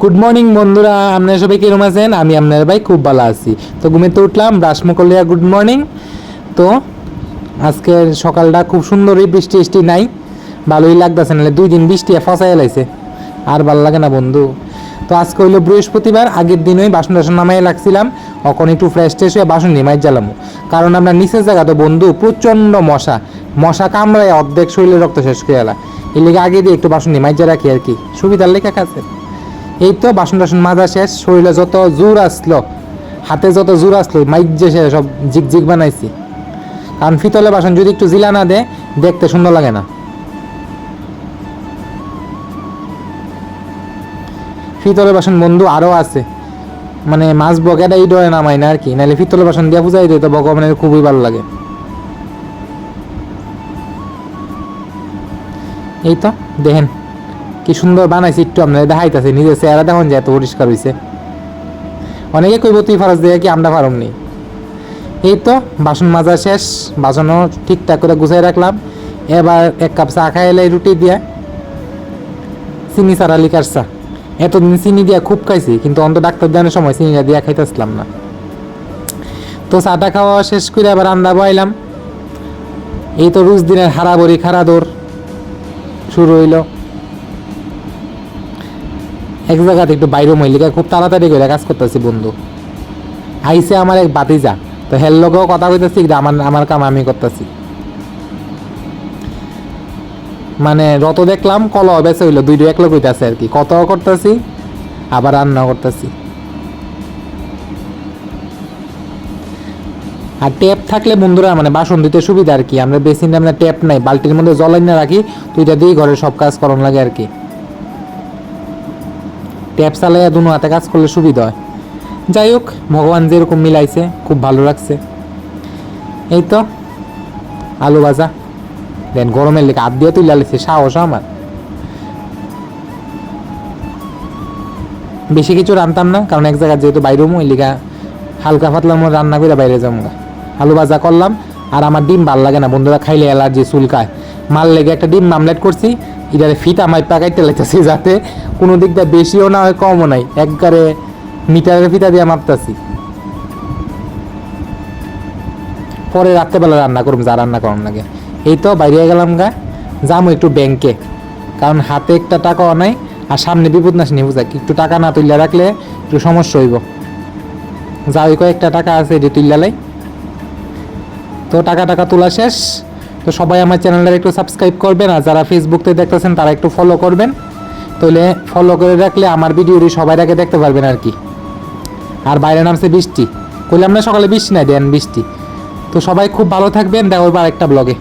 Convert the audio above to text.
Good morning বন্ধুরা, আপনারা সবাই কিরম আছেন? আমি আপনার ভাই খুব ভালো আছি। তো ঘুমেতে উঠলাম, ব্রাশ মুখ করলে গুড মর্নিং। তো আজকের সকালটা খুব সুন্দরই, বৃষ্টি টিষ্টি নাই, ভালোই লাগতেছে। নাহলে 2 দিন বৃষ্টি ফসাই লাইছে, আর ভালো লাগে না বন্ধু। তো আজকে হইলো বৃহস্পতিবার, আগের দিনই বাসন টাসন নামাই লাগছিলাম, এখন একটু ফ্রেশ ট্রেশ হয়ে বাসন নিমাই জ্বালামো। কারণ আমরা নিচের জায়গা তো বন্ধু প্রচণ্ড মশা, মশা কামড়ায় অর্ধেক শরীরে রক্ত শেষ করে এলা। এর লেগে আগে দিয়ে একটু বাসন নিমাই যা রাখি আর কি, সুবিধার লেখা কাছে। এই তো বাসন টাসন মাজা শেষ, শরীরে যত জোর আসলো, হাতে যত জোর আসলো মাইজে সে সব জিগ জিগ বানাইছি। কারণ ফিতলে বাসন যদি একটু জিলা না দেয়, দেখতে সুন্দর লাগে না। ফিতলে বাসন বন্ধু আরও আছে, মানে মাছ বকেটা এই ডরে নামাই না আর কি, নাহলে ফিতলে বাসন দিয়ে বুঝাই দিই তো ভগবানের খুবই ভালো লাগে। এই তো দেখেন কি সুন্দর বানাইছি, একটু আপনারা দেখাইতেছে, নিজের চেহারা দেখুন যে এত পরিষ্কার হয়েছে। অনেকে কইব তুই ফরাজ দিয়ে কি আমরা পারম নি। এই তো বাসন মাজা শেষ, বাসনও ঠিকঠাক করে গুছাই রাখলাম। এবার 1 কাপ চা খাই এলাই রুটি দিয়ে, চিনি ছাড়া লিকার চা। এতদিন চিনি দিয়া খুব খাইছি, কিন্তু অন্ত ডাক্তার দেওয়ার সময় চিনিটা দিয়া খাইতেছিলাম না। তো চাটা খাওয়া শেষ করে আবার রান্না বইলাম। এই তো রোজ দিনের হারাবড়ি খাড়া দৌড় শুরু হইল। এক জায়গাতে একটু বাইরে মহিলিকা খুব তাড়াতাড়ি করে কাজ করতেছি বন্ধু। আইসে আমার এক বাতিজা, তো হের লগেও কথা কইতেছি, আমার কাম আমি করতেছি। মানে যত দেখলাম কল বেঁচে হইলো, 2 এক লোক হইতেছে আর কি, কত করতেছি আবার রান্না করতেছি। আর ট্যাপ থাকলে বন্ধুরা মানে বাসন দিতে সুবিধা আর কি। আমরা বেসিনে আমরা ট্যাপ নাই, বালতির মধ্যে জল এনে রাখি, তো এটা দিয়ে ঘরের সব কাজ করানো লাগে আর কি। ট্যাপ চালাইয়া দুনো হাতে কাজ করলে সুবিধা হয়। যাই হোক, ভগবান যেরকম মিলাইছে খুব ভালো লাগছে। এই তো আলু ভাজা দেন, গরমের লেগে হাত দিয়ে তুই লালিছে, সাহস আমার। বেশি কিছু রান্তাম না, কারণ এক জায়গায় যেহেতু বাইরে ওই লিগা হালকা পাতলার মধ্যে রান্না করে বাইরে যাবো। আলু ভাজা করলাম। আর আমার ডিম ভাল লাগে না বন্ধুরা, খাইলে অ্যালার্জি চুলকায়। মাল লেগে একটা ডিম মামলেট করছি, এটারে ফিতা মাই পাকাইতে লাগতেছি, যাতে কোনো দিক দিয়ে বেশিও না হয় কমও নাই, একবারে মিটারের ফিতা দিয়ে মাপতেছি। পরে রাত্রেবেলা রান্না করুম, যা রান্না করার লাগে। এই তো বাইরে গেলাম গা, যাবো একটু ব্যাংকে, কারণ হাতে একটা টাকাও নাই, আর সামনে বিপদ না শুনি বুঝা, একটু টাকা না তুললে রাখলে একটু সমস্যা হইব। যা ওই কয়েকটা টাকা আছে এটি তুললাই। তো টাকা তোলা শেষ। তো সবাই আমার চ্যানেলটা একটু সাবস্ক্রাইব করবেন, আর যারা ফেসবুকতে দেখতেছেন তারা একটু ফলো করবেন, তাহলে ফলো করে রাখলে আমার ভিডিওটি সবাই আগে দেখতে পারবেন আর কি। আর বাইরে নামছে বৃষ্টি, কইলাম না সকালে বৃষ্টি নাই, দেন বৃষ্টি। তো সবাই খুব ভালো থাকবেন, দেখা হবে আরেকটা ব্লগে।